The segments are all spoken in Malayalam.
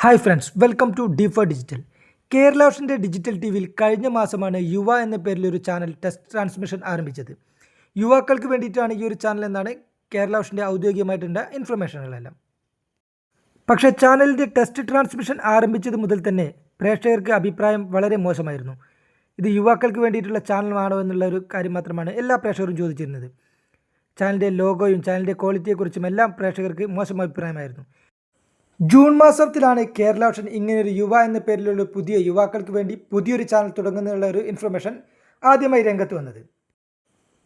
Hi friends, welcome to D4 digital. Kerala വിഷൻ്റെ ഡിജിറ്റൽ ടി വിയിൽ കഴിഞ്ഞ മാസമാണ് യുവ എന്ന പേരിൽ ഒരു ചാനൽ ടെസ്റ്റ് ട്രാൻസ്മിഷൻ ആരംഭിച്ചത്. യുവാക്കൾക്ക് വേണ്ടിയിട്ടാണ് ഈ ഒരു ചാനൽ എന്നാണ് കേരള വിഷൻ്റെ ഔദ്യോഗികമായിട്ടുള്ള ഇൻഫർമേഷനുകളെല്ലാം. പക്ഷേ ചാനലിൻ്റെ ടെസ്റ്റ് ട്രാൻസ്മിഷൻ ആരംഭിച്ചത് മുതൽ തന്നെ പ്രേക്ഷകർക്ക് അഭിപ്രായം വളരെ മോശമായിരുന്നു. ഇത് യുവാക്കൾക്ക് വേണ്ടിയിട്ടുള്ള ചാനലാണോ എന്നുള്ള ഒരു കാര്യം മാത്രമാണ് എല്ലാ പ്രേക്ഷകരും ചോദിച്ചിരുന്നത്. ചാനലിൻ്റെ ലോഗോയും ചാനലിൻ്റെ ക്വാളിറ്റിയെക്കുറിച്ചും എല്ലാം പ്രേക്ഷകർക്ക് മോശം അഭിപ്രായമായിരുന്നു. ജൂൺ മാസത്തിലാണ് കേരള വിഷൻ ഇങ്ങനെയൊരു യുവ എന്ന പേരിലുള്ള പുതിയ യുവാക്കൾക്ക് വേണ്ടി പുതിയൊരു ചാനൽ തുടങ്ങുന്നുള്ള ഒരു ഇൻഫർമേഷൻ ആദ്യമായി രംഗത്ത് വന്നത്.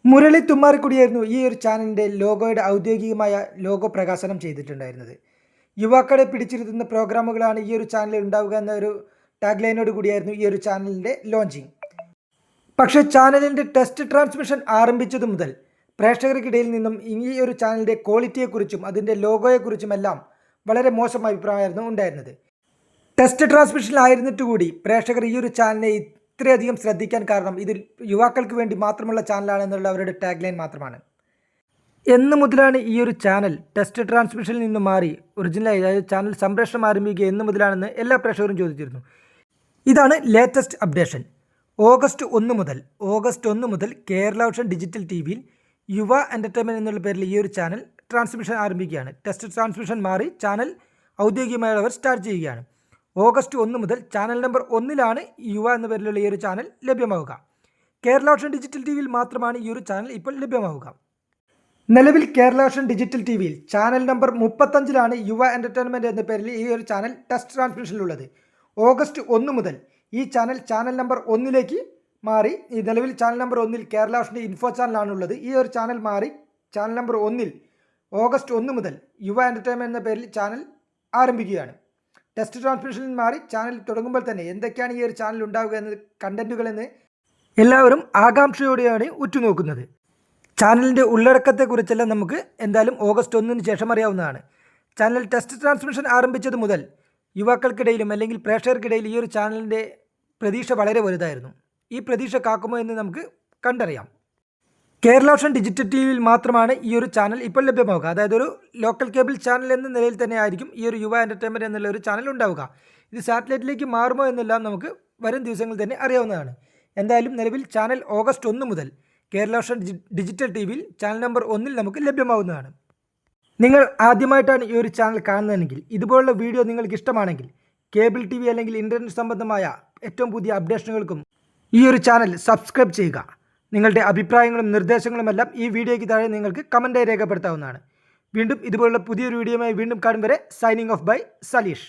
മുരളി തുമ്മാരക്കുടിയായിരുന്നു ഈ ഒരു ചാനലിൻ്റെ ലോഗോയുടെ ഔദ്യോഗികമായ ലോഗോ പ്രകാശനം ചെയ്തിട്ടുണ്ടായിരുന്നത്. യുവാക്കളെ പിടിച്ചിരുത്തുന്ന പ്രോഗ്രാമുകളാണ് ഈ ഒരു ചാനലിൽ ഉണ്ടാവുക എന്ന ഒരു ടാഗ് ലൈനോട് കൂടിയായിരുന്നു ഈ ഒരു ചാനലിൻ്റെ ലോഞ്ചിങ്. പക്ഷേ ചാനലിൻ്റെ ടെസ്റ്റ് ട്രാൻസ്മിഷൻ ആരംഭിച്ചതു മുതൽ പ്രേക്ഷകർക്കിടയിൽ നിന്നും ഈ ഒരു ചാനലിൻ്റെ ക്വാളിറ്റിയെക്കുറിച്ചും അതിൻ്റെ ലോഗോയെക്കുറിച്ചുമെല്ലാം വളരെ മോശം അഭിപ്രായമായിരുന്നു ഉണ്ടായിരുന്നത്. ടെസ്റ്റ് ട്രാൻസ്മിഷനിലായിരുന്നിട്ട് കൂടി പ്രേക്ഷകർ ഈ ഒരു ചാനലിനെ ഇത്രയധികം ശ്രദ്ധിക്കാൻ കാരണം ഇതിൽ യുവാക്കൾക്ക് വേണ്ടി മാത്രമുള്ള ചാനലാണെന്നുള്ള അവരുടെ ടാഗ് ലൈൻ മാത്രമാണ്. എന്ന് മുതലാണ് ഈ ഒരു ചാനൽ ടെസ്റ്റ് ട്രാൻസ്മിഷനിൽ നിന്ന് മാറി ഒറിജിനലായി, അതായത് ചാനൽ സംപ്രേഷണം ആരംഭിക്കുക എന്ന് മുതലാണെന്ന് എല്ലാ പ്രേക്ഷകരും ചോദിച്ചിരുന്നു. ഇതാണ് ലേറ്റസ്റ്റ് അപ്ഡേഷൻ. ഓഗസ്റ്റ് 1 മുതൽ കേരള വിഷൻ ഡിജിറ്റൽ ടി വിയിൽ യുവ എൻ്റർടൈൻമെൻറ്റ് എന്നുള്ള പേരിൽ ഈ ഒരു ചാനൽ ട്രാൻസ്മിഷൻ ആരംഭിക്കുകയാണ്. ടെസ്റ്റ് ട്രാൻസ്മിഷൻ മാറി ചാനൽ ഔദ്യോഗികമായി അവർ സ്റ്റാർട്ട് ചെയ്യുകയാണ്. ഓഗസ്റ്റ് 1 മുതൽ ചാനൽ നമ്പർ 1 യുവ എന്ന പേരിലുള്ള ഈ ഒരു ചാനൽ ലഭ്യമാവുക. കേരള വിഷൻ ഡിജിറ്റൽ ടി വിയിൽ മാത്രമാണ് ഈ ഒരു ചാനൽ ഇപ്പോൾ ലഭ്യമാവുക. നിലവിൽ കേരള വിഷൻ ഡിജിറ്റൽ ടി വിയിൽ ചാനൽ നമ്പർ 35 യുവ എൻ്റർടൈൻമെൻറ്റ് എന്ന പേരിൽ ഈ ഒരു ചാനൽ ടെസ്റ്റ് ട്രാൻസ്മിഷനിലുള്ളത്. ഓഗസ്റ്റ് 1 മുതൽ ഈ ചാനൽ നമ്പർ 1 മാറി ഈ നിലവിൽ ചാനൽ നമ്പർ 1 കേരള വിഷൻ്റെ ഇൻഫോ ചാനലാണുള്ളത്. ഈ ഒരു ചാനൽ മാറി ചാനൽ നമ്പർ 1 ഓഗസ്റ്റ് 1 മുതൽ യുവ എൻ്റർടൈൻമെൻറ്റ് എന്ന പേരിൽ ചാനൽ ആരംഭിക്കുകയാണ്. ടെസ്റ്റ് ട്രാൻസ്മിഷനിൽ മാറി ചാനൽ തുടങ്ങുമ്പോൾ തന്നെ എന്തൊക്കെയാണ് ഈ ഒരു ചാനൽ ഉണ്ടാവുക എന്ന കണ്ടൻറ്റുകളെന്ന് എല്ലാവരും ആകാംക്ഷയോടെയാണ് ഉറ്റുനോക്കുന്നത്. ചാനലിൻ്റെ ഉള്ളടക്കത്തെക്കുറിച്ചെല്ലാം നമുക്ക് എന്തായാലും ഓഗസ്റ്റ് 1 ശേഷം അറിയാവുന്നതാണ്. ചാനൽ ടെസ്റ്റ് ട്രാൻസ്മിഷൻ ആരംഭിച്ചത് മുതൽ യുവാക്കൾക്കിടയിലും അല്ലെങ്കിൽ പ്രേക്ഷകർക്കിടയിൽ ഈ ഒരു ചാനലിൻ്റെ പ്രതീക്ഷ വളരെ വലുതായിരുന്നു. ഈ പ്രതീക്ഷ കാക്കുമോ എന്ന് നമുക്ക് കണ്ടറിയാം. കേരള വിഷൻ ഡിജിറ്റൽ ടി വിയിൽ മാത്രമാണ് ഈ ഒരു ചാനൽ ഇപ്പോൾ ലഭ്യമാവുക. അതായത് ഒരു ലോക്കൽ കേബിൾ ചാനൽ എന്ന നിലയിൽ തന്നെ ആയിരിക്കും ഈ ഒരു യുവ എൻ്റർടൈൻമെൻറ്റ് എന്നുള്ള ഒരു ചാനൽ ഉണ്ടാവുക. ഇത് സാറ്റലൈറ്റിലേക്ക് മാറുമോ എന്നെല്ലാം നമുക്ക് വരും ദിവസങ്ങളിൽ തന്നെ അറിയാവുന്നതാണ്. എന്തായാലും നിലവിൽ ചാനൽ ഓഗസ്റ്റ് 1 മുതൽ കേരള വിഷൻ ഡിജിറ്റൽ ടി വിയിൽ ചാനൽ നമ്പർ 1 നമുക്ക് ലഭ്യമാവുന്നതാണ്. നിങ്ങൾ ആദ്യമായിട്ടാണ് ഈ ഒരു ചാനൽ കാണുന്നതെങ്കിൽ, ഇതുപോലുള്ള വീഡിയോ നിങ്ങൾക്ക് ഇഷ്ടമാണെങ്കിൽ കേബിൾ ടി വി അല്ലെങ്കിൽ ഇൻ്റർനെറ്റ് സംബന്ധമായ ഏറ്റവും പുതിയ അപ്ഡേഷനുകൾക്കും ഈ ഒരു ചാനൽ സബ്സ്ക്രൈബ് ചെയ്യുക. നിങ്ങളുടെ അഭിപ്രായങ്ങളും നിർദ്ദേശങ്ങളുമെല്ലാം ഈ വീഡിയോയ്ക്ക് താഴെ നിങ്ങൾക്ക് കമൻറ്റായി രേഖപ്പെടുത്താവുന്നതാണ്. വീണ്ടും ഇതുപോലുള്ള പുതിയൊരു വീഡിയോയുമായി വീണ്ടും കാണും വരെ സൈനിങ് ഓഫ് ബൈ സലീഷ്.